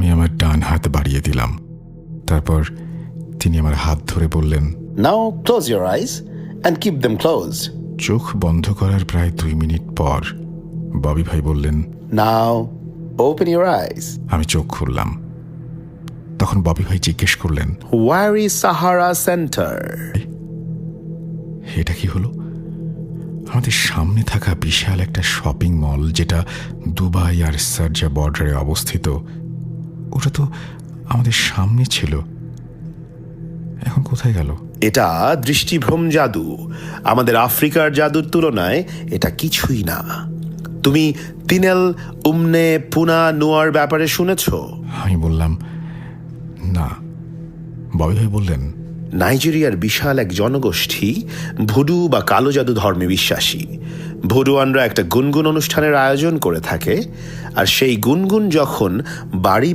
আমি আমার ডান হাত বাড়িয়ে দিলাম। তারপর তিনি আমার হাত ধরে বললেন, Now close your eyes and keep them closed. চোখ বন্ধ করার প্রায় 2 মিনিট পর ববি ভাই বললেন, Now open your eyes. আমি চোখ খুললাম। তখন ববি ভাই জিজ্ঞেস করলেন, Wari Sahara Center. এটা কি হলো? আমাদের সামনে থাকা বিশাল একটা শপিং মল, যেটা দুবাই আর সার্জা বর্ডারে অবস্থিত, ওটা তো আমাদের সামনে ছিল। এখন কোথায় গেল? এটা দৃষ্টিভ্রম জাদু। আমাদের আফ্রিকার জাদুর তুলনায় এটা কিছুই না। তুমি তিনেল উমনে পুনা নোয়ার ব্যাপারে শুনেছ? আমি বললাম, না। ববি ভাই বললেন, নাইজেরিয়ার বিশাল এক জনগোষ্ঠী ভুডু বা কালো জাদু ধর্মে বিশ্বাসী। ভুডুয়ানরা একটা গুনগুন অনুষ্ঠানের আয়োজন করে থাকে, আর সেই গুনগুন যখন বাড়ি